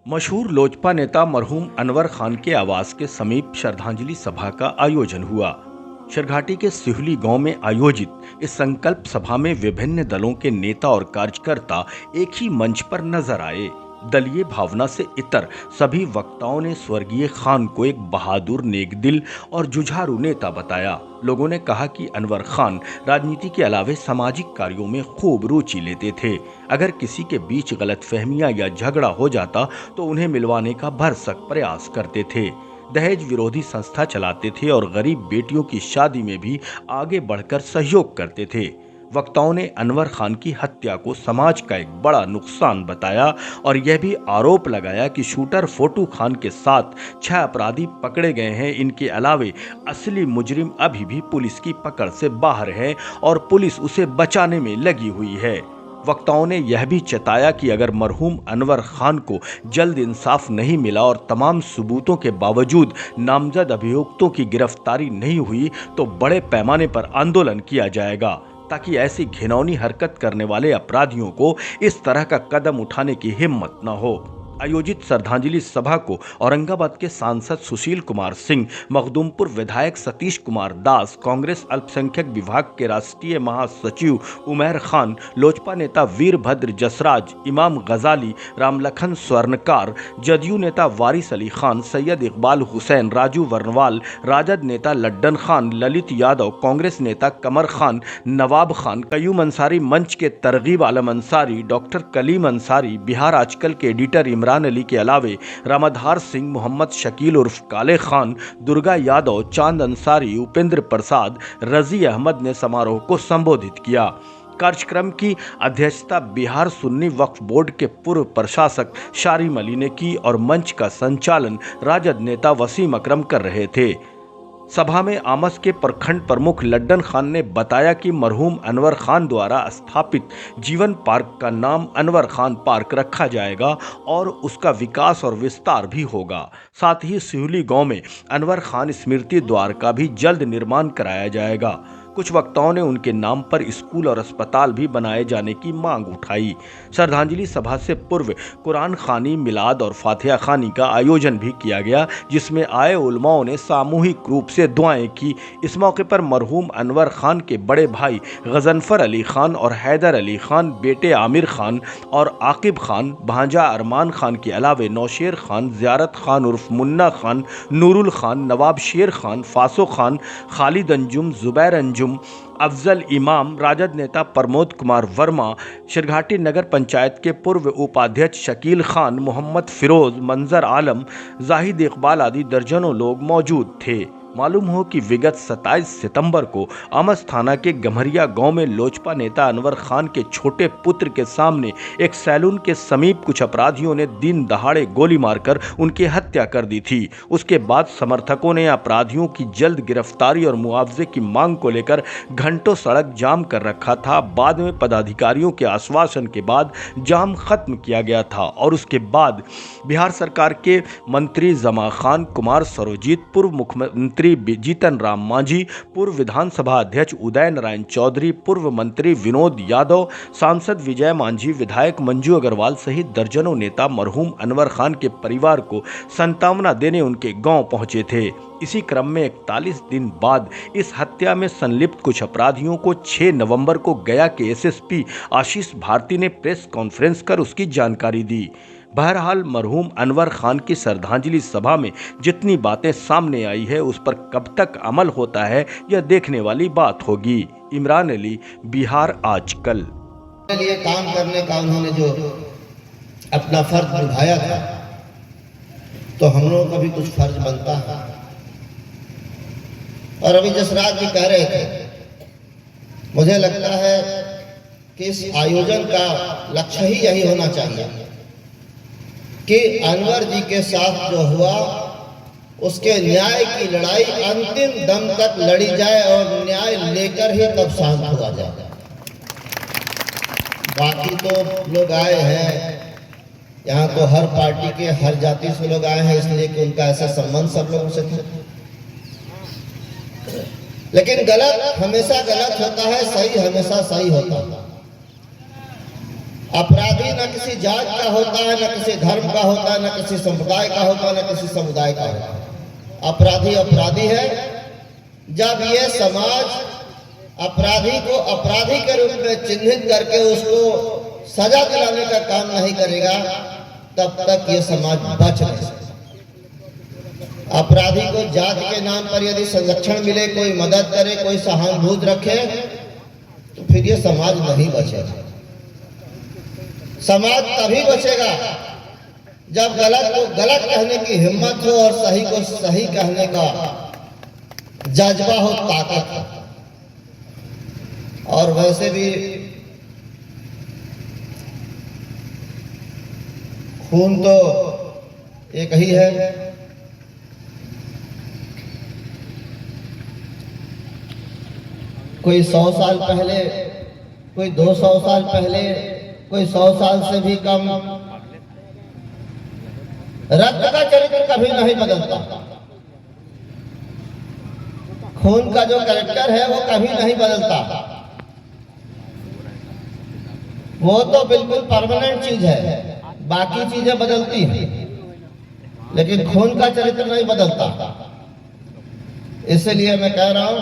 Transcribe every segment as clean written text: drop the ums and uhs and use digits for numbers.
मशहूर लोजपा नेता मरहूम अनवर खान के आवास के समीप श्रद्धांजलि सभा का आयोजन हुआ। शिरघाटी के सिहुली गांव में आयोजित इस संकल्प सभा में विभिन्न दलों के नेता और कार्यकर्ता एक ही मंच पर नजर आए। दलीय भावना से इतर सभी वक्ताओं ने स्वर्गीय खान को एक बहादुर, नेकदिल और जुझारू नेता बताया। लोगों ने कहा कि अनवर खान राजनीति के अलावे सामाजिक कार्यों में खूब रुचि लेते थे। अगर किसी के बीच गलतफहमियां या झगड़ा हो जाता तो उन्हें मिलवाने का भरसक प्रयास करते थे। दहेज विरोधी संस्था चलाते थे और गरीब बेटियों की शादी में भी आगे बढ़कर सहयोग करते थे। वक्ताओं ने अनवर खान की हत्या को समाज का एक बड़ा नुकसान बताया और यह भी आरोप लगाया कि शूटर फोटू खान के साथ 6 अपराधी पकड़े गए हैं। इनके अलावे असली मुजरिम अभी भी पुलिस की पकड़ से बाहर है और पुलिस उसे बचाने में लगी हुई है। वक्ताओं ने यह भी चेताया कि अगर मरहूम अनवर खान को जल्द इंसाफ नहीं मिला और तमाम सबूतों के बावजूद नामजद अभियुक्तों की गिरफ्तारी नहीं हुई तो बड़े पैमाने पर आंदोलन किया जाएगा, ताकि ऐसी घिनौनी हरकत करने वाले अपराधियों को इस तरह का कदम उठाने की हिम्मत न हो। आयोजित श्रद्धांजलि सभा को औरंगाबाद के सांसद सुशील कुमार सिंह, मखदूमपुर विधायक सतीश कुमार दास, कांग्रेस अल्पसंख्यक विभाग के राष्ट्रीय महासचिव उमैर खान, लोजपा नेता वीरभद्र जसराज, इमाम गजाली, रामलखन स्वर्णकार, जदयू नेता वारिस अली खान, सैयद इकबाल हुसैन, राजू वर्णवाल, राजद नेता लड्डन खान, ललित यादव, कांग्रेस नेता कमर खान, नवाब खान, कयूम अंसारी मंच के तरगीब आलम अंसारी, डॉक्टर कलीम अंसारी, बिहार आजकल के एडिटर इमरान अली के अलावे रामाधार सिंह, मोहम्मद शकील उर्फ काले खान, दुर्गा यादव, चांद अंसारी, उपेंद्र प्रसाद, रजी अहमद ने समारोह को संबोधित किया। कार्यक्रम की अध्यक्षता बिहार सुन्नी वक्फ बोर्ड के पूर्व प्रशासक शारिम अली ने की और मंच का संचालन राजद नेता वसीम अकरम कर रहे थे। सभा में आमस के प्रखंड प्रमुख लड्डन खान ने बताया कि मरहूम अनवर खान द्वारा स्थापित जीवन पार्क का नाम अनवर खान पार्क रखा जाएगा और उसका विकास और विस्तार भी होगा। साथ ही सिहुली गांव में अनवर खान स्मृति द्वार का भी जल्द निर्माण कराया जाएगा। कुछ वक्ताओं ने उनके नाम पर स्कूल और अस्पताल भी बनाए जाने की मांग उठाई। श्रद्धांजलि सभा से पूर्व कुरान खानी, मिलाद और फातिहा खानी का आयोजन भी किया गया, जिसमें आए उलमाओं ने सामूहिक रूप से दुआएं की। इस मौके पर मरहूम अनवर खान के बड़े भाई गजनफर अली खान और हैदर अली खान, बेटे आमिर खान और आकिब खान, भांजा अरमान खान के अलावे नौशेर खान, ज़ियारत खान उर्फ मुन्ना खान, नूरुल खान, नवाब शेर खान, फासो खान, खालिद अंजुम, जुबैर अंजुम, अफजल इमाम, राजद नेता प्रमोद कुमार वर्मा, शिरघाटी नगर पंचायत के पूर्व उपाध्यक्ष शकील खान, मोहम्मद फिरोज, मंजर आलम, जाहिद इकबाल आदि दर्जनों लोग मौजूद थे। मालूम हो कि विगत 27 सितंबर को आमस थाना के गम्हरिया गांव में लोजपा नेता अनवर खान के छोटे पुत्र के सामने एक सैलून के समीप कुछ अपराधियों ने दिन दहाड़े गोली मारकर उनकी हत्या कर दी थी। उसके बाद समर्थकों ने अपराधियों की जल्द गिरफ्तारी और मुआवजे की मांग को लेकर घंटों सड़क जाम कर रखा था। बाद में पदाधिकारियों के आश्वासन के बाद जाम खत्म किया गया था और उसके बाद बिहार सरकार के मंत्री जमा खान, कुमार सरोजीत, पूर्व मुख्यमंत्री जीतन राम मांझी, पूर्व विधानसभा अध्यक्ष उदय नारायण चौधरी, पूर्व मंत्री विनोद यादव, सांसद विजय मांझी, विधायक मंजू अग्रवाल सहित दर्जनों नेता मरहूम अनवर खान के परिवार को सांत्वना देने उनके गांव पहुंचे थे। इसी क्रम में 41 दिन बाद इस हत्या में संलिप्त कुछ अपराधियों को 6 नवंबर को गया के एसएसपी आशीष भारती ने प्रेस कॉन्फ्रेंस कर उसकी जानकारी दी। बहरहाल मरहूम अनवर खान की श्रद्धांजलि सभा में जितनी बातें सामने आई है उस पर कब तक अमल होता है यह देखने वाली बात होगी। इमरान अली, बिहार आजकल। लिए काम करने का उन्होंने जो अपना फर्ज निभाया था तो हम लोगों का भी कुछ फर्ज बनता है। और अभी जसराज जी कह रहे थे, मुझे लगता है कि इस आयोजन का लक्ष्य ही यही होना चाहिए कि अनवर जी के साथ जो हुआ उसके न्याय की लड़ाई अंतिम दम तक लड़ी जाए और न्याय लेकर ही तब शांत हुआ जाए। बाकी तो लोग आए हैं यहाँ, तो हर पार्टी के हर जाति से लोग आए हैं, इसलिए कि उनका ऐसा संबंध सब लोगों से था। लेकिन गलत हमेशा गलत होता है, सही हमेशा सही होता है। अपराधी न किसी जात का होता है, न किसी धर्म का होता है, न किसी संप्रदाय का होता है, न किसी समुदाय का होता है। अपराधी अपराधी है। जब ये समाज अपराधी को अपराधी के रूप में चिन्हित करके उसको सजा दिलाने का काम नहीं करेगा, तब तक ये समाज बच नहीं सकता। अपराधी को जात के नाम पर यदि संरक्षण मिले, कोई मदद करे, कोई सहानुभूति रखे, तो फिर ये समाज नहीं बचेगा। समाज तभी बचेगा जब गलत को गलत कहने की हिम्मत हो और सही को सही कहने का जज्बा हो, ताकत हो। और वैसे भी खून तो एक ही है। कोई 100 साल पहले, कोई 200 साल पहले, कोई 100 साल से भी कम। रक्त का चरित्र कभी नहीं बदलता। खून का जो कैरेक्टर है वो कभी नहीं बदलता। वो तो बिल्कुल परमानेंट चीज है, बाकी चीजें बदलती हैं, लेकिन खून का चरित्र नहीं बदलता। इसलिए मैं कह रहा हूं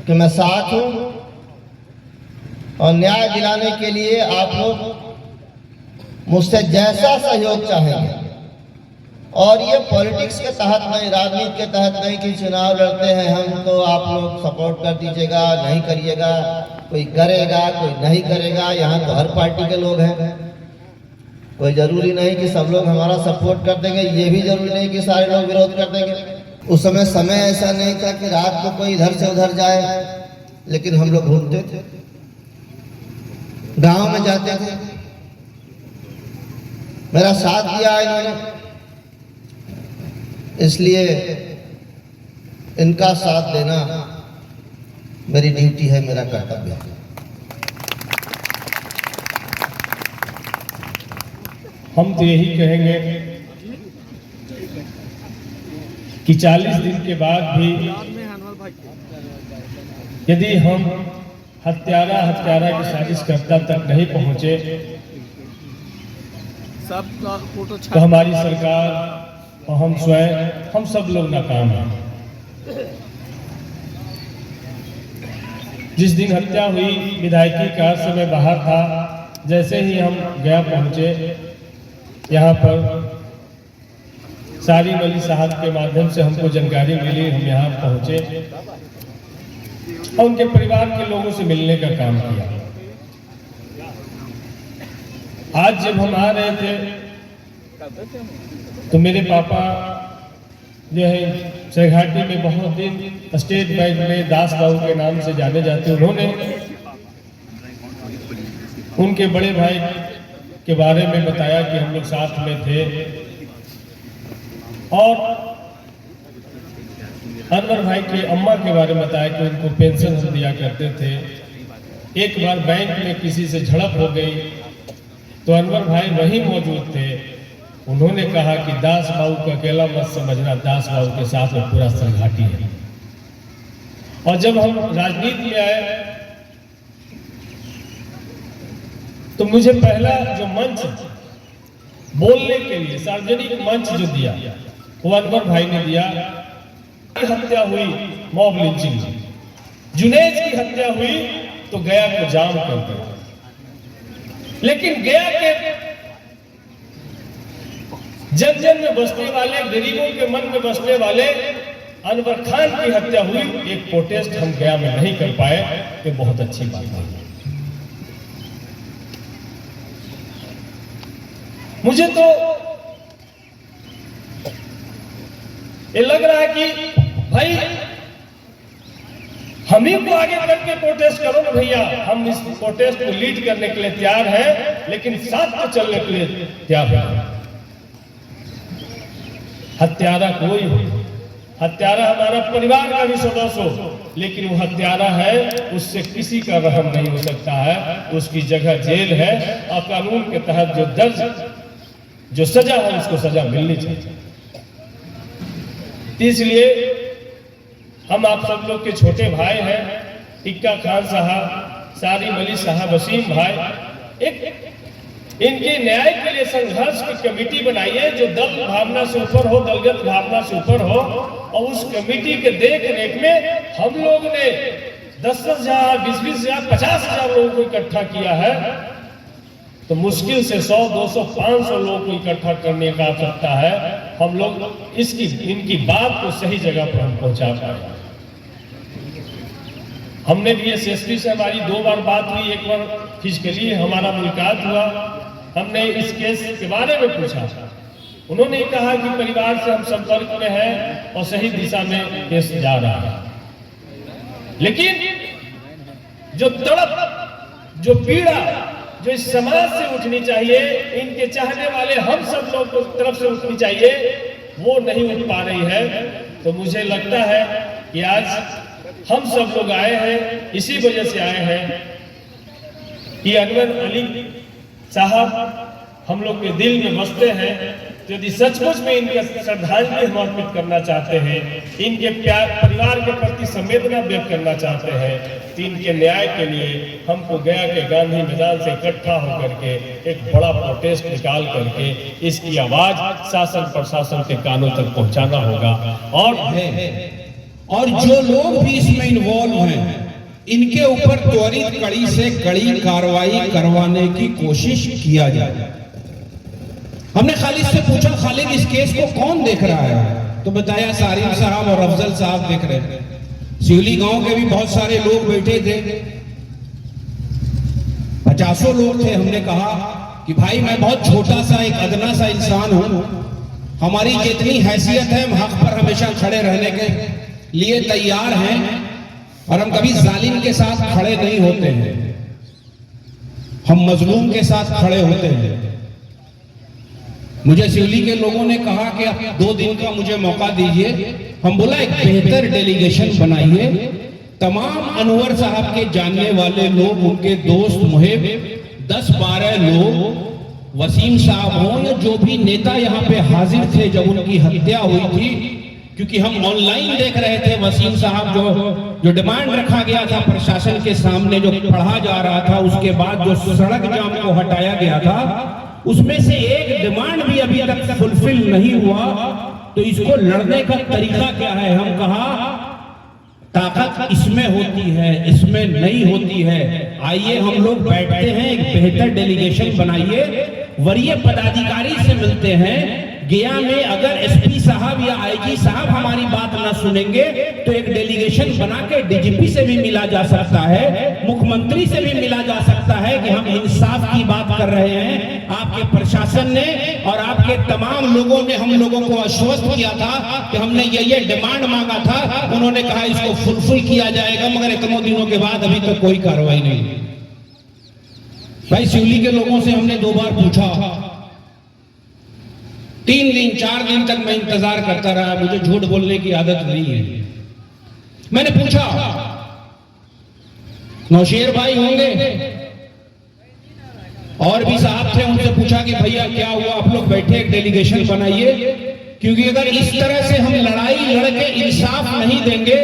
कि मैं साथ हूं और न्याय दिलाने के लिए आप लोग मुझसे जैसा सहयोग चाहेंगे, और ये पॉलिटिक्स के तहत नहीं, राजनीति के तहत नहीं कि चुनाव लड़ते हैं हम तो आप लोग सपोर्ट कर दीजिएगा, नहीं करिएगा, कोई करेगा कोई नहीं करेगा। यहाँ तो हर पार्टी के लोग हैं, कोई जरूरी नहीं कि सब लोग हमारा सपोर्ट कर देंगे, ये भी जरूरी नहीं कि सारे लोग विरोध कर देंगे। उस समय ऐसा नहीं था कि रात को कोई इधर से उधर जाए, लेकिन हम लोग घूमते थे, गांव में जाते थे। मेरा साथ दिया इन्होंने, इसलिए इनका साथ देना मेरी ड्यूटी है, मेरा कर्तव्य है। हम तो यही कहेंगे कि 40 दिन के बाद भी यदि हम हत्यारा की साजिशकर्ता तक नहीं पहुंचे, तो हमारी सरकार और हम स्वयं, हम सब लोग नाकाम हैं। जिस दिन हत्या हुई, विधायकी कार से मैं बाहर था, जैसे ही हम गया पहुंचे, यहाँ पर सारी वली साहब के माध्यम से हमको जानकारी मिली, हम यहाँ पहुंचे और उनके परिवार के लोगों से मिलने का काम किया। आज जब हम आ रहे थे तो मेरे पापा जो है सरघाटी में बहुत दिन स्टेट बैंक में दास बाबू के नाम से जाने जाते, उन्होंने उनके बड़े भाई के बारे में बताया कि हम लोग साथ में थे, और अनवर भाई के अम्मा के बारे में बताया कि उनको पेंशन हम दिया करते थे। एक बार बैंक में किसी से झड़प हो गई तो अनवर भाई वहीं मौजूद थे। उन्होंने कहा कि दास बाबू को अकेला मत समझना, दास बाबू के साथ में पूरा सरघाटी है। और जब हम राजनीति में आए तो मुझे पहला जो मंच बोलने के लिए सार्वजनिक मंच जो दिया वो अनवर भाई ने दिया। हत्या हुई मॉब लिंचिंग, जुनैद की हत्या हुई तो गया को जाम कर दिया, लेकिन गया के जन जन में बसने वाले, गरीबों के मन में बसने वाले अनवर खान की हत्या हुई, एक प्रोटेस्ट हम गया में नहीं कर पाए, ये बहुत अच्छी बात है। मुझे तो ये लग रहा है कि भाई हम ही को आगे करके प्रोटेस्ट करो ना भैया, हम इस प्रोटेस्ट को लीड करने के लिए तैयार हैं, लेकिन साथ में चलने के लिए तैयार हैं। हत्यारा कोई हो, हत्यारा हमारा परिवार का भी सदस्य हो, लेकिन वो हत्यारा है, उससे किसी का रहम नहीं हो सकता है, उसकी जगह जेल है, और कानून के तहत जो दर्ज जो सजा है उसको सजा मिलनी चाहिए। इसलिए हम आप सब लोग के छोटे भाई हैं, इक्का खान साहब, सारिम अली साहब, वसीम भाई, एक इनके न्याय के लिए संघर्ष की कमेटी बनाई है जो दल भावना से ऊपर हो, दलगत भावना से ऊपर हो। और उस कमेटी के देख रेख में हम लोग ने 10,000, 20,000, 50,000 लोगों को इकट्ठा किया है। तो मुश्किल से 100, 200, 500 लोगों को इकट्ठा करने का आवश्यकता है। हम लोग इनकी बात को सही जगह पर हम पहुंचा पाए। हमने भी एसएसपी से हमारी 2 बार बात हुई, एक बार फिजिकली हमारा मुलाकात हुआ। हमने इस केस के बारे में पूछा, उन्होंने कहा कि परिवार से हम संपर्क में हैं और सही दिशा में केस जा रहा है। लेकिन जो तड़प, जो पीड़ा जो इस समाज से उठनी चाहिए, इनके चाहने वाले हम सब लोग को तरफ से उठनी चाहिए, वो नहीं उठ पा रही है। तो मुझे लगता है कि आज हम सब लोग आए हैं, इसी वजह से आए हैं कि अनवर अली साहब हम लोग के दिल में बसते हैं। तो यदि सचमुच में इनके श्रद्धांजलि हम अर्पित करना चाहते हैं, इनके प्यार परिवार के प्रति संवेदना व्यक्त करना चाहते हैं, तो इनके न्याय के लिए हमको गया के गांधी मैदान से इकट्ठा होकर के एक बड़ा प्रोटेस्ट निकाल करके इसकी आवाज शासन प्रशासन के कानों तक पहुंचाना होगा। और जो लोग भी इसमें इन्वॉल्व हैं, इनके ऊपर त्वरित कड़ी से कड़ी कार्रवाई करवाने की कोशिश किया जाए। हमने खालिद से पूछा, खालिद इस केस को कौन देख रहा है? तो बताया सारिम साहब और अफजल साहब देख रहे हैं। सिवली गांव के भी बहुत सारे लोग बैठे थे, 50 लोग थे। हमने कहा कि भाई मैं बहुत छोटा सा एक अदना सा इंसान हूं, हमारी जितनी हैसियत है हम हक पर हमेशा खड़े रहने के लिए तैयार हैं और हम कभी जालिम के साथ खड़े नहीं होते हैं, हम मजलूम के साथ खड़े होते हैं। मुझे सिवली के लोगों ने कहा कि आप 2 दिन का मुझे मौका दीजिए। हम बोला एक बेहतर डेलीगेशन बनाइए, तमाम अनवर साहब के जानने वाले लोग, उनके दोस्त मुहिब 10-12 लोग, वसीम साहब हों या जो भी नेता यहाँ पे हाजिर थे जब उनकी हत्या हुई थी, क्योंकि हम ऑनलाइन देख रहे थे वसीम साहब जो डिमांड रखा गया था प्रशासन के सामने, जो पढ़ा जा रहा था, उसके बाद जो सड़क जाम को हटाया गया था, उसमें से एक डिमांड भी अभी तक फुलफिल नहीं हुआ। तो इसको लड़ने का तरीका क्या है? हम कहा ताकत इसमें होती है, इसमें नहीं होती है। आइए हम लोग बैठते हैं, एक बेहतर डेलीगेशन बनाइए, वरीय पदाधिकारी से मिलते हैं। गया में अगर एसपी साहब या आईजी साहब हमारी बात ना सुनेंगे तो एक डेलीगेशन बना के डीजीपी से भी मिला जा सकता है, मुख्यमंत्री से भी मिला जा सकता है कि हम इंसाफ की बात कर रहे हैं। आपके प्रशासन ने और आपके तमाम लोगों ने हम लोगों को आश्वस्त किया था कि हमने ये डिमांड मांगा था, उन्होंने कहा इसको फुलफिल किया जाएगा, मगर इतने दिनों के बाद अभी तक कोई कार्रवाई नहीं। भाई सिवली के लोगों से हमने 2 बार पूछा, 3 दिन 4 दिन तक मैं इंतजार करता रहा, मुझे झूठ बोलने की आदत नहीं है। मैंने पूछा, नौशेर भाई होंगे और भी साहब थे, उनसे पूछा कि भैया क्या हुआ, आप लोग बैठे एक डेलीगेशन बनाइए, क्योंकि अगर इस तरह से हम लड़ाई लड़के इंसाफ नहीं देंगे,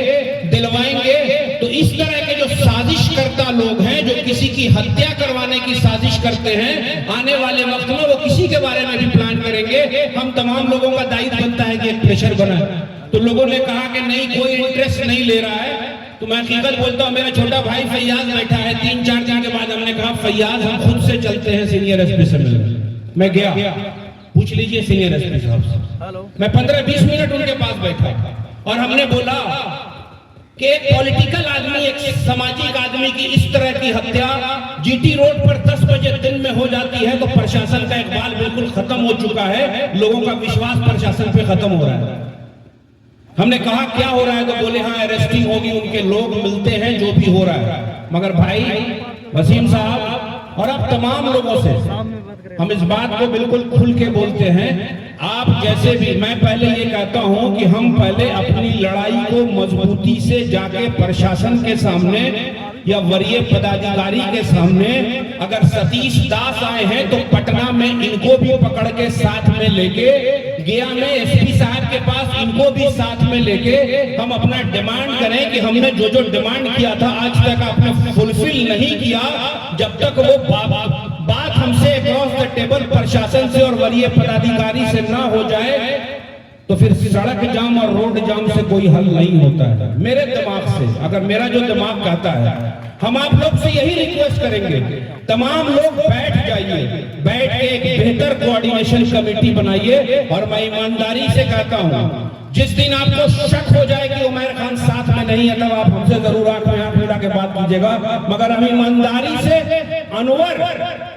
दिलवाएंगे, तो इस तरह के जो साजिश करता लोग हैं, जो किसी की हत्या करवाने की साजिश करते हैं, आने वाले वक्त में वो किसी के बारे में भी प्लान करेंगे। हम तमाम लोगों का दायित्व बनता है कि एक प्रेशर बना। तो लोगों ने कहा कि नहीं, कोई इंटरेस्ट नहीं ले रहा है। तो मैं हकीकत बोलता हूँ, मेरा छोटा भाई फैयाज बैठा है। 3-4 दिन के बाद हमने कहा फैयाज हम खुद से चलते हैं सीनियर एसपी से मिलने। मैं गया, पूछ लीजिए सीनियर एसपी साहब से। मैं 15-20 मिनट उनके पास बैठा और हमने बोला कि एक पॉलिटिकल आदमी, एक सामाजिक आदमी की इस तरह की हत्या जीटी रोड पर 10 बजे दिन में हो जाती है तो प्रशासन का इकबाल बिल्कुल खत्म हो चुका है, लोगों का विश्वास प्रशासन पे खत्म हो रहा है। हमने कहा क्या हो रहा है? तो बोले हाँ अरेस्टिंग होगी, उनके लोग मिलते हैं, जो भी हो रहा है। मगर भाई वसीम साहब और अब तमाम लोगों से हम इस बात को बिल्कुल खुल के बोलते हैं, आप जैसे भी, मैं पहले ये कहता हूं कि हम पहले अपनी लड़ाई को मजबूती से जाके प्रशासन के सामने या वरीय पदाधिकारी के सामने, अगर सतीश दास आए हैं तो पटना में इनको भी पकड़ के साथ में लेके, गया में एसपी साहब के पास इनको भी साथ में लेके हम अपना डिमांड करें कि हमने जो जो डिमांड किया था आज तक आपने फुलफिल नहीं किया, जब तक वो बात हमसे अक्रॉस द टेबल प्रशासन से और वरीय पदाधिकारी से ना हो जाए तो फिर सड़क जाम और रोड जाम से कोई हल नहीं होता है। मेरे दिमाग से, अगर मेरा जो दिमाग कहता है, हम आप लोग से यही रिक्वेस्ट करेंगे, तमाम लोग बैठ जाइए, बैठ के एक बेहतर कोऑर्डिनेशन कमेटी बनाइए। और मैं ईमानदारी से कहता हूं, जिस दिन आपको शक हो जाए कि उमर खान साथ में नहीं है, तब आप हमसे जरूर आंख में आंख मिला के बात कीजिएगा। मगर हम ईमानदारी से अनवर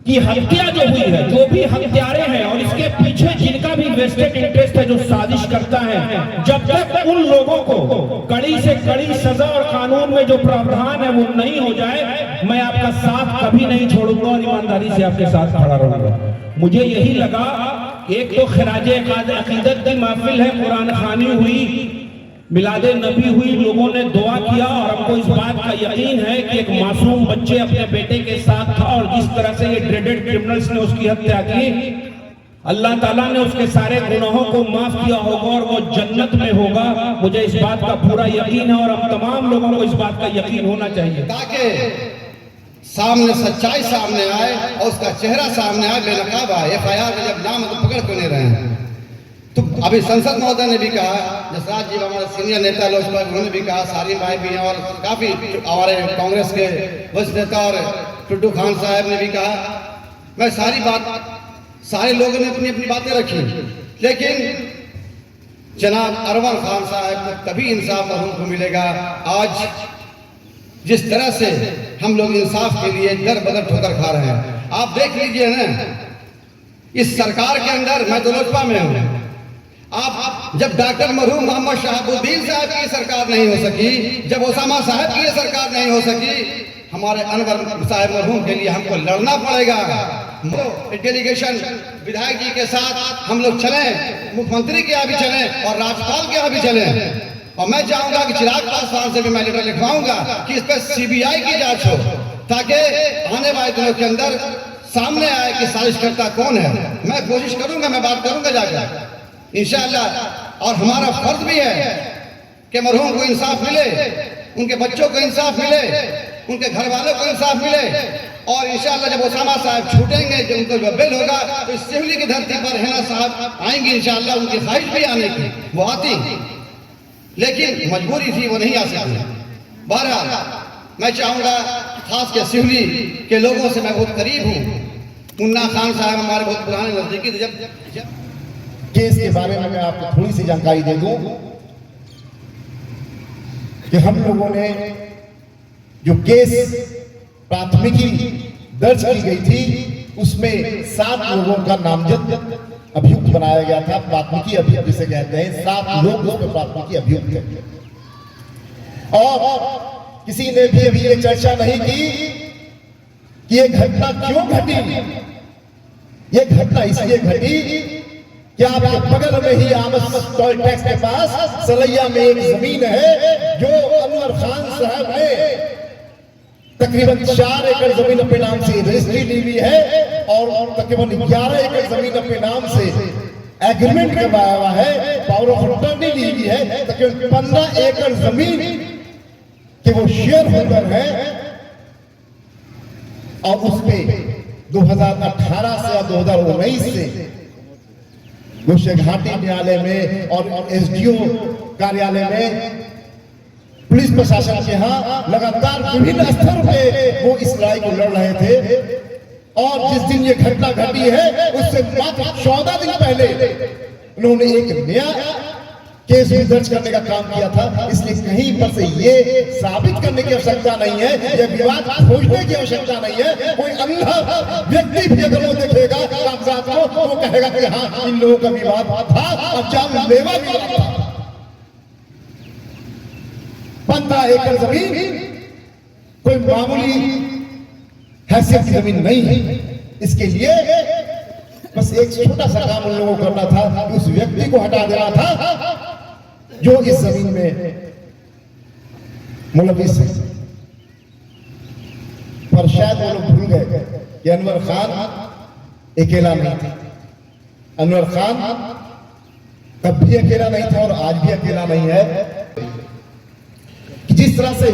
की हत्या जो हुई है, जो भी हत्यारे हैं और इसके पीछे जिनका भी वेस्टेड इंटरेस्ट है, जो साजिश करता है, जब तक उन लोगों को कड़ी से कड़ी सजा और कानून में जो प्रावधान है वो नहीं हो जाए, मैं आपका साथ कभी नहीं छोड़ूंगा और ईमानदारी से आपके साथ खड़ा रहूंगा। मुझे यही लगा, एक तो खिराजे अकीदत की महफिल है, कुरान खानी हुई, मिलादे नबी हुई, लोगों ने दुआ किया और हमको इस बात का यकीन है कि एक मासूम बच्चे अपने बेटे के साथ था और जिस तरह से ये ड्रेडेड क्रिमिनल्स ने उसकी हत्या की, अल्लाह ताला ने उसके सारे गुनाहों को माफ किया होगा और वो जन्नत में होगा। मुझे इस बात का पूरा यकीन है और हम तमाम लोगों को इस बात का यकीन होना चाहिए, ताकि सामने सच्चाई सामने आए और उसका चेहरा सामने आए, बेनकाब आए। FIR में जब नाम तो पकड़ क्यों नहीं रहे हैं? तो अभी संसद महोदय ने भी कहा, जसराज जी हमारे सीनियर नेता लोजपा, उन्होंने भी कहा, सारी भाई भी हैं और काफी हमारे कांग्रेस के वरिष्ठ नेता और टुड्डू खान साहब ने भी कहा। मैं सारे लोगों ने अपनी अपनी बातें रखी, लेकिन जनाब अरमान खान साहब को तभी इंसाफ मरहूम को मिलेगा। आज जिस तरह से हम लोग इंसाफ के लिए दर बदर ठोकर खा रहे हैं, आप देख लीजिए ना, इस सरकार के अंदर, मैं तो लोजपा में हूं, आप जब डॉक्टर मरहूम मोहम्मद शहाबुद्दीन साहब की सरकार नहीं हो सकी, जब ओसामा साहब की सरकार नहीं हो सकी, हमारे अनवर साहब मरहूम के लिए हमको लड़ना पड़ेगा। डेलीगेशन विधायक जी के साथ हम लोग चले, मुख्यमंत्री के यहाँ भी चले और राज्यपाल के यहाँ भी चले। और मैं चाहूंगा कि चिराग पासवान से भी मैं लेटर लिखवाऊंगा कि इस पर CBI की जांच हो, ताकि आने वाले दिनों के अंदर सामने आए कि साजिशकर्ता कौन है। मैं कोशिश करूंगा, मैं बात करूंगा जाकर इंशाअल्लाह। और हमारा फर्ज भी है कि मरहूम को इंसाफ मिले, उनके बच्चों को इंसाफ मिले, उनके घर वालों को इंसाफ मिले। और इंशाअल्लाह जब ओसामा साहब छूटेंगे, जब उनको जब बेल होगा, तो इस सिवली की धरती पर हिना साहब आएंगे इंशाअल्लाह। उनकी ख्वाहिश भी आने की, वो आती, लेकिन मजबूरी थी, वो नहीं आ सकती। बहरहाल मैं चाहूंगा, खास के सिवली के लोगों से मैं बहुत करीब हूँ। मुन्ना खान साहब हमारे बहुत पुराने नजदीकी थे। जब केस के बारे में मैं आपको थोड़ी सी जानकारी दे दूं कि हम लोगों ने जो केस प्राथमिकी दर्ज की गई थी, उसमें 7 लोगों का नामजद अभियुक्त बनाया गया था। प्राथमिकी अभियुक्त जिसे कहते हैं, 7 लोग उसमें प्राथमिकी अभियुक्त थे। और किसी ने भी अभी ये चर्चा नहीं की कि ये घटना क्यों घटी। ये घटना इसलिए घटी कि आपके बगल में ही आमद टोल टैक्स के पास सलैया में एक जमीन है जो अनवर खान साहब ने तकरीबन 4 एकड़ जमीन अपने नाम से रजिस्ट्री ली हुई है और तकरीबन 11 एकड़ जमीन अपने नाम से एग्रीमेंट करवाया हुआ है, पावर ऑफ अटॉर्नी ली हुई है। तकरीबन 15 एकड़ जमीन के वो शेयर होल्डर है और उसपे 2018 से या 2019 से घाटी न्यायालय में और SDO कार्यालय में पुलिस प्रशासन के यहाँ लगातार विभिन्न स्तर पे वो इस लड़ाई को लड़ रहे थे। और जिस दिन ये घटना घटी है, उससे मात्र 14 दिन पहले उन्होंने एक नया केस भी दर्ज करने का काम किया था। इसलिए कहीं पर से ये साबित करने की आवश्यकता नहीं है, यह विवाद खोजने की आवश्यकता नहीं है। कोई अंधा व्यक्ति भी अगर वो देखेगा कागजात को, तो वो कहेगा कि हाँ, इन लोगों का विवाद था और जानलेवा विवाद था। 15 एकड़ जमीन कोई मामूली हैसियत की जमीन नहीं है। इसके लिए बस एक छोटा सा काम उन लोगों को करना था कि उस व्यक्ति को हटा देना था जो इस जमीन में मुलविस है। पर शायद वो लोग भूल गए कि अनवर खान अकेला नहीं था। अनवर खान तब भी अकेला नहीं था और आज भी अकेला नहीं है। कि जिस तरह से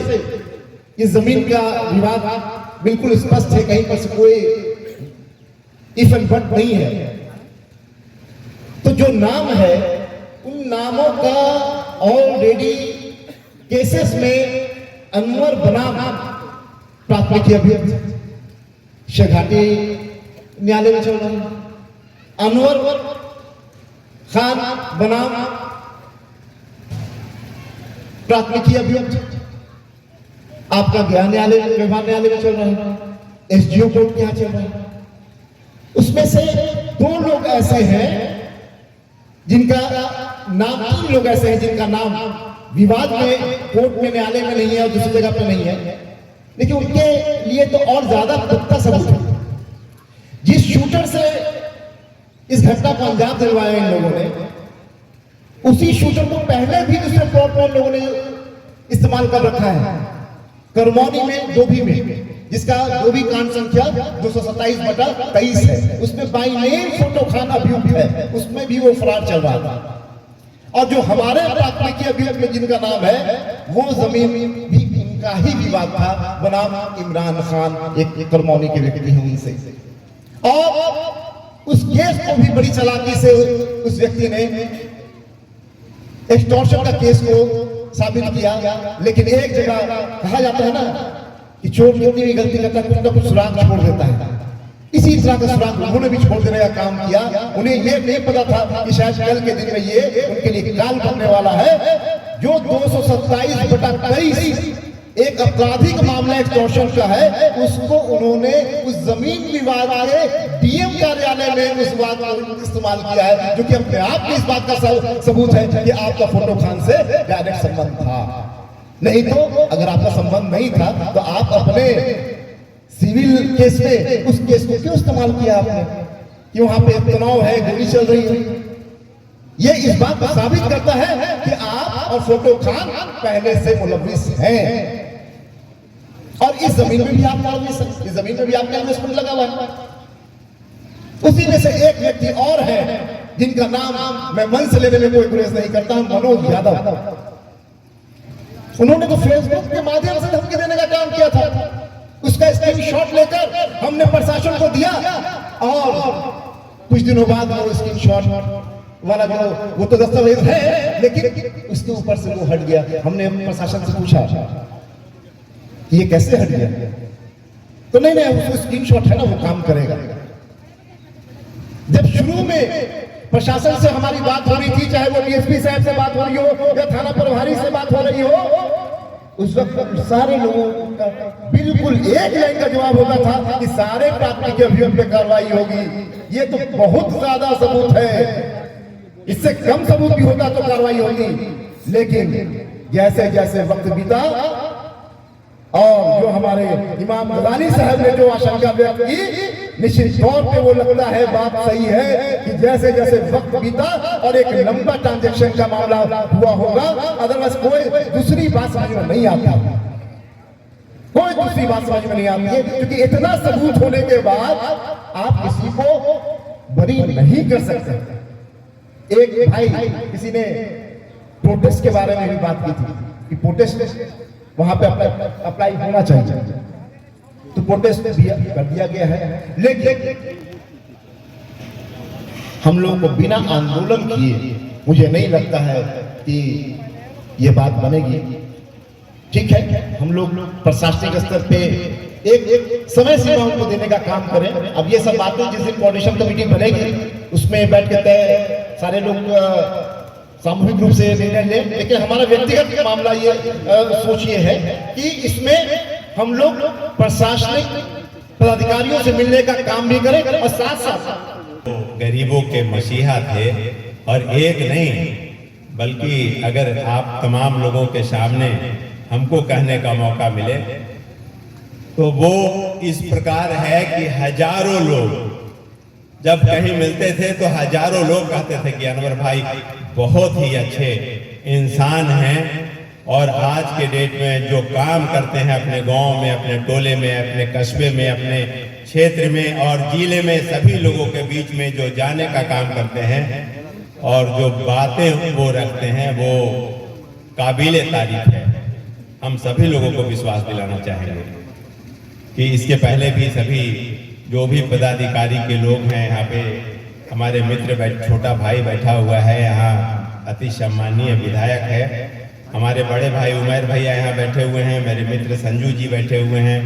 इस जमीन का विवाद बिल्कुल स्पष्ट है, कहीं पर से कोई इफ एंड बट नहीं है, तो जो नाम है उन नामों का ऑलरेडी केसेस में अनवर बनाम प्राथमिकी अभियुक्त शेरघाटी न्यायालय में चल रहा है। अनवर खान बनाम प्राथमिकी अभियुक्त आपका ज्ञान न्यायालय व्यवहार न्यायालय में चल रहा है, एसडीओ कोर्ट के यहाँ चल रहा है। उसमें से 2 लोग ऐसे हैं जिनका नाम, 3 लोग ऐसे हैं जिनका नाम विवाद में कोर्ट में न्यायालय में नहीं है और दूसरी जगह पे नहीं है, लेकिन उनके लिए तो और ज्यादा पुख्ता सबूत है। जिस शूटर से इस घटना को अंजाम दिलवाया इन लोगों ने, उसी शूटर को पहले भी दूसरे प्लॉट में लोगों ने इस्तेमाल कर रखा है। करमौनी में, डोभी में, जिसका डोभी कांड संख्या 227/23 है, उसमें बाई नेम फोटो खान अभियुक्त है, उसमें भी वो फरार चल रहा था। और जो हमारे प्राथमिकी अभियुक्त में जिनका नाम है, वो जमीन भी उनका ही विवाद था, बनाम इमरान खान, एक करमौनी के व्यक्ति हैं उनसे। और उस केस को भी बड़ी चालाकी से उस व्यक्ति ने एक्सटॉर्शन का केस को साबित किया। लेकिन एक जगह कहा जाता है ना कि चोर जितनी भी गलती करता है कुछ ना कुछ सुराग छोड़ देता है, इसी तरह का सुराग उन्होंने भी छोड़ देने का काम किया। उन्हें ये नहीं पता था कि शायद कल के दिन में ये उनके लिए काल बनने वाला है। जो 227/23 एक आपराधिक मामला एक्सटॉर्शन का है, उसको उन्होंने उस जमीन विवाद के डीएम कार्यालय में उस बात को इस्तेमाल किया है, जो कि अपने आप में इस बात का सबूत है कि आपका फोटो खान से डायरेक्ट संबंध था। नहीं तो अगर आपका संबंध नहीं था तो आप अपने सिविल केस में उस केस को क्यों इस्तेमाल किया आपने कि वहां पे तनाव है, गोली चल रही है। ये इस बात को साबित करता है कि आप और फोटो खान पहले से मुलविस हैं। और इस जमीन में भी आप मुलविस हैं, इस जमीन में भी आपका इन्वेस्टमेंट लगा हुआ है। उसी में से एक व्यक्ति और है जिनका नाम मैं मन से लेने में कोई गुरेज नहीं करता, मनोज यादव। उन्होंने तो फेसबुक के माध्यम से धमकी देने का काम किया था। उसका स्क्रीनशॉट लेकर हमने प्रशासन को दिया और कुछ दिनों बाद वो स्क्रीनशॉट वाला जो वो तो दस्तावेज है, लेकिन उसके ऊपर से वो हट गया। हमने प्रशासन से पूछा ये कैसे हट गया, तो नहीं उसको स्क्रीनशॉट है ना, वो काम करेगा। जब शुरू में प्रशासन से हमारी बात हो रही थी, चाहे वो डीएसपी साहब से बात हो रही हो या थाना प्रभारी से बात हो रही हो, उस वक्त सारे लोगों का बिल्कुल एक लाइन का जवाब होता था कि सारे प्राथमिकी अभियुक्त पे कार्रवाई होगी। ये तो बहुत ज्यादा सबूत है, इससे कम सबूत भी होता तो कार्रवाई होगी। लेकिन जैसे जैसे वक्त बीता और जो हमारे इमाम गजाली साहब ने जो आशंका व्यक्त की, निश्चित तौर पे वो लगता है बात सही है कि जैसे जैसे वक्त बीता और एक लंबा ट्रांजैक्शन का मामला हुआ होगा, अदरवाइज कोई दूसरी बात समझ में नहीं आती, कोई दूसरी बात समझ में नहीं आती है। क्योंकि इतना सबूत होने के बाद आप किसी को बरी नहीं कर सकते। एक भाई किसी ने प्रोटेस्ट के बारे में भी बात की थी कि प्रोटेस्ट वहां पे अप्लाई होना चाहिए, तो प्रोटेस्ट कर दिया गया है। लेकिन हम लोगों को बिना आंदोलन किए मुझे नहीं लगता है कि ये बात बनेगी। ठीक है, हम लोग प्रशासनिक स्तर पे एक समय सीमा उनको देने का काम करें। अब ये सब बातें जिस दिन कोऑर्डिनेशन कमेटी बनेगी उसमें बैठ के तय सारे लोग सामूहिक रूप से निर्णय लें। लेकिन हमारा व्यक्तिगत मामला ये सोच ये है कि इसमें हम लोग प्रशासनिक पदाधिकारियों से मिलने का काम भी करें और साथ साथ गरीबों के मसीहा थे। और एक नहीं बल्कि अगर आप तमाम लोगों के सामने हमको कहने का मौका मिले तो वो इस प्रकार है कि हजारों लोग जब कहीं मिलते थे तो हजारों लोग कहते थे कि अनवर भाई बहुत ही अच्छे इंसान हैं और आज के डेट में जो काम करते हैं अपने गांव में, अपने टोले में, अपने कस्बे में, अपने क्षेत्र में और जिले में सभी लोगों के बीच में जो जाने का काम करते हैं, और जो बातें वो रखते हैं वो काबिले तारीफ है। हम सभी लोगों को विश्वास दिलाना चाहेंगे कि इसके पहले भी सभी जो भी पदाधिकारी के लोग हैं, यहाँ पे हमारे मित्र छोटा भाई बैठा हुआ है, यहाँ अति सम्मानीय विधायक है, हमारे बड़े भाई उमैर भैया यहाँ बैठे हुए हैं, मेरे मित्र संजू जी बैठे हुए हैं,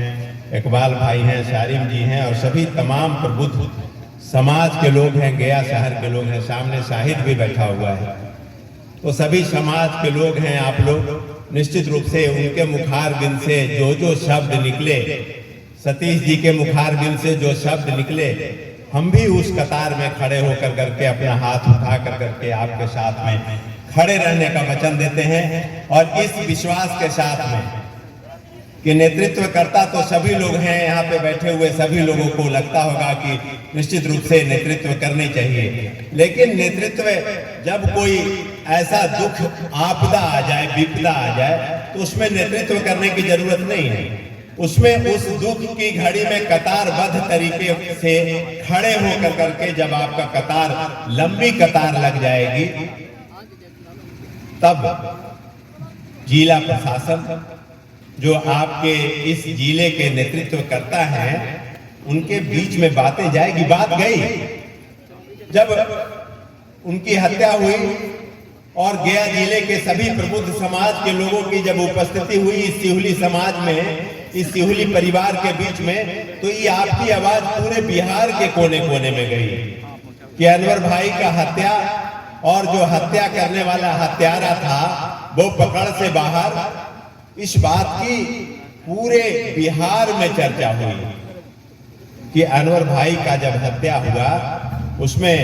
इकबाल भाई हैं, शारिम जी हैं, और सभी तमाम प्रबुद्ध समाज के लोग हैं, गया शहर के लोग हैं, सामने शाहिद भी बैठा हुआ है। तो सभी समाज के लोग हैं। आप लोग निश्चित रूप से उनके मुखारबिंद से जो शब्द निकले, सतीश जी के मुखारबिंद से जो शब्द निकले, हम भी उस कतार में खड़े होकर करके अपना हाथ उठा कर करके आपके साथ में खड़े रहने का वचन देते हैं, और इस विश्वास के साथ में कि नेतृत्व करता तो सभी लोग हैं, यहाँ पे बैठे हुए सभी लोगों को लगता होगा कि निश्चित रूप से नेतृत्व करनी चाहिए, लेकिन नेतृत्व जब कोई ऐसा दुख आपदा आ जाए, विपदा आ जाए, तो उसमें नेतृत्व करने की जरूरत नहीं है। उसमें उस दुख की घड़ी में कतारबद्ध तरीके से खड़े होकर करके जब आपका कतार, लंबी कतार लग जाएगी, तब जिला प्रशासन जो आपके इस जिले के नेतृत्व करता है, उनके बीच में बातें जाएगी। बात गई जब उनकी हत्या हुई और गया जिले के सभी प्रबुद्ध समाज के लोगों की जब उपस्थिति हुई इस सिहुली समाज में, इस सिहुली परिवार के बीच में, तो ये आपकी आवाज पूरे बिहार के कोने कोने में गई कि अनवर भाई का हत्या, और जो हत्या करने वाला हत्यारा था वो पकड़ से बाहर। इस बात की पूरे बिहार में चर्चा हुई कि अनवर भाई का जब हत्या हुआ, उसमें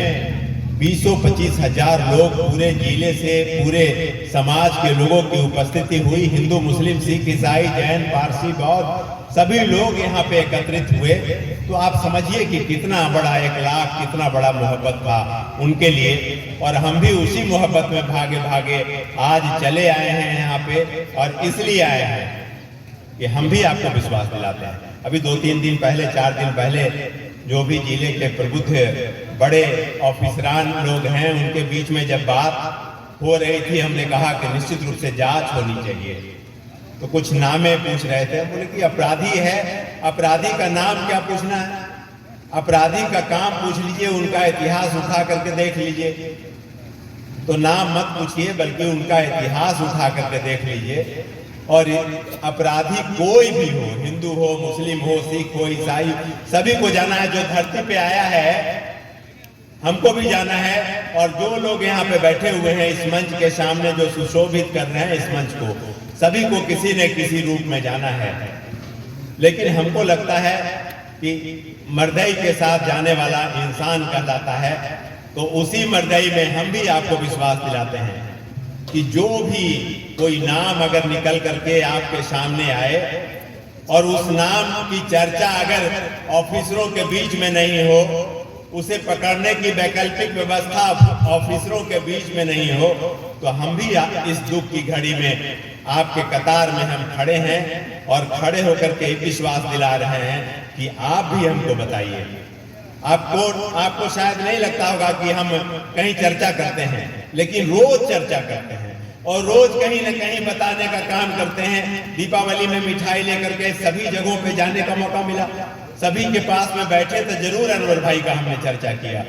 20-25 हजार लोग पूरे जिले से, पूरे समाज के लोगों की उपस्थिति हुई। हिंदू, मुस्लिम, सिख, ईसाई, जैन, पारसी, बौद्ध सभी लोग यहाँ पे एकत्रित हुए। तो आप समझिए कि कितना बड़ा 1 लाख, कितना बड़ा मोहब्बत था उनके लिए, और हम भी उसी मोहब्बत में भागे भागे आज चले आए हैं यहाँ पे, और इसलिए आए हैं कि हम भी आपको विश्वास दिलाते हैं। अभी 2-3 दिन पहले, 4 दिन पहले जो भी जिले के प्रबुद्ध बड़े ऑफिसरान लोग हैं, उनके बीच में जब बात हो रही थी, हमने कहा कि निश्चित रूप से जांच होनी चाहिए। तो कुछ नामें पूछ रहे थे, बोले कि अपराधी है, अपराधी का नाम क्या पूछना है, अपराधी का काम पूछ लीजिए, उनका इतिहास उठा करके देख लीजिए। तो नाम मत पूछिए, बल्कि उनका इतिहास उठा करके देख लीजिए। और अपराधी कोई भी हो, हिंदू हो, मुस्लिम हो, सिख हो, ईसाई, सभी को जाना है। जो धरती पे आया है हमको भी जाना है, और जो लोग यहाँ पे बैठे हुए हैं इस मंच के सामने, जो सुशोभित कर रहे हैं इस मंच को, सभी को किसी न किसी रूप में जाना है। लेकिन हमको लगता है कि मर्दई के साथ जाने वाला इंसान कहलाता है, तो उसी मर्दई में हम भी आपको विश्वास दिलाते हैं कि जो भी कोई नाम अगर निकल करके आपके सामने आए, और उस नाम की चर्चा अगर ऑफिसरों के बीच में नहीं हो, उसे पकड़ने की वैकल्पिक व्यवस्था ऑफिसरों के बीच में नहीं हो, तो हम भी इस दुख की घड़ी में आपके कतार में हम खड़े हैं, और खड़े होकर के विश्वास दिला रहे हैं कि आप भी हमको बताइए। आपको शायद नहीं लगता होगा कि हम कहीं चर्चा करते हैं, लेकिन रोज चर्चा करते हैं, और रोज कहीं न कहीं बताने का काम करते हैं। दीपावली में मिठाई लेकर के सभी जगहों पे जाने का मौका मिला, सभी के पास में बैठे तो जरूर अनवर भाई का हमने चर्चा किया।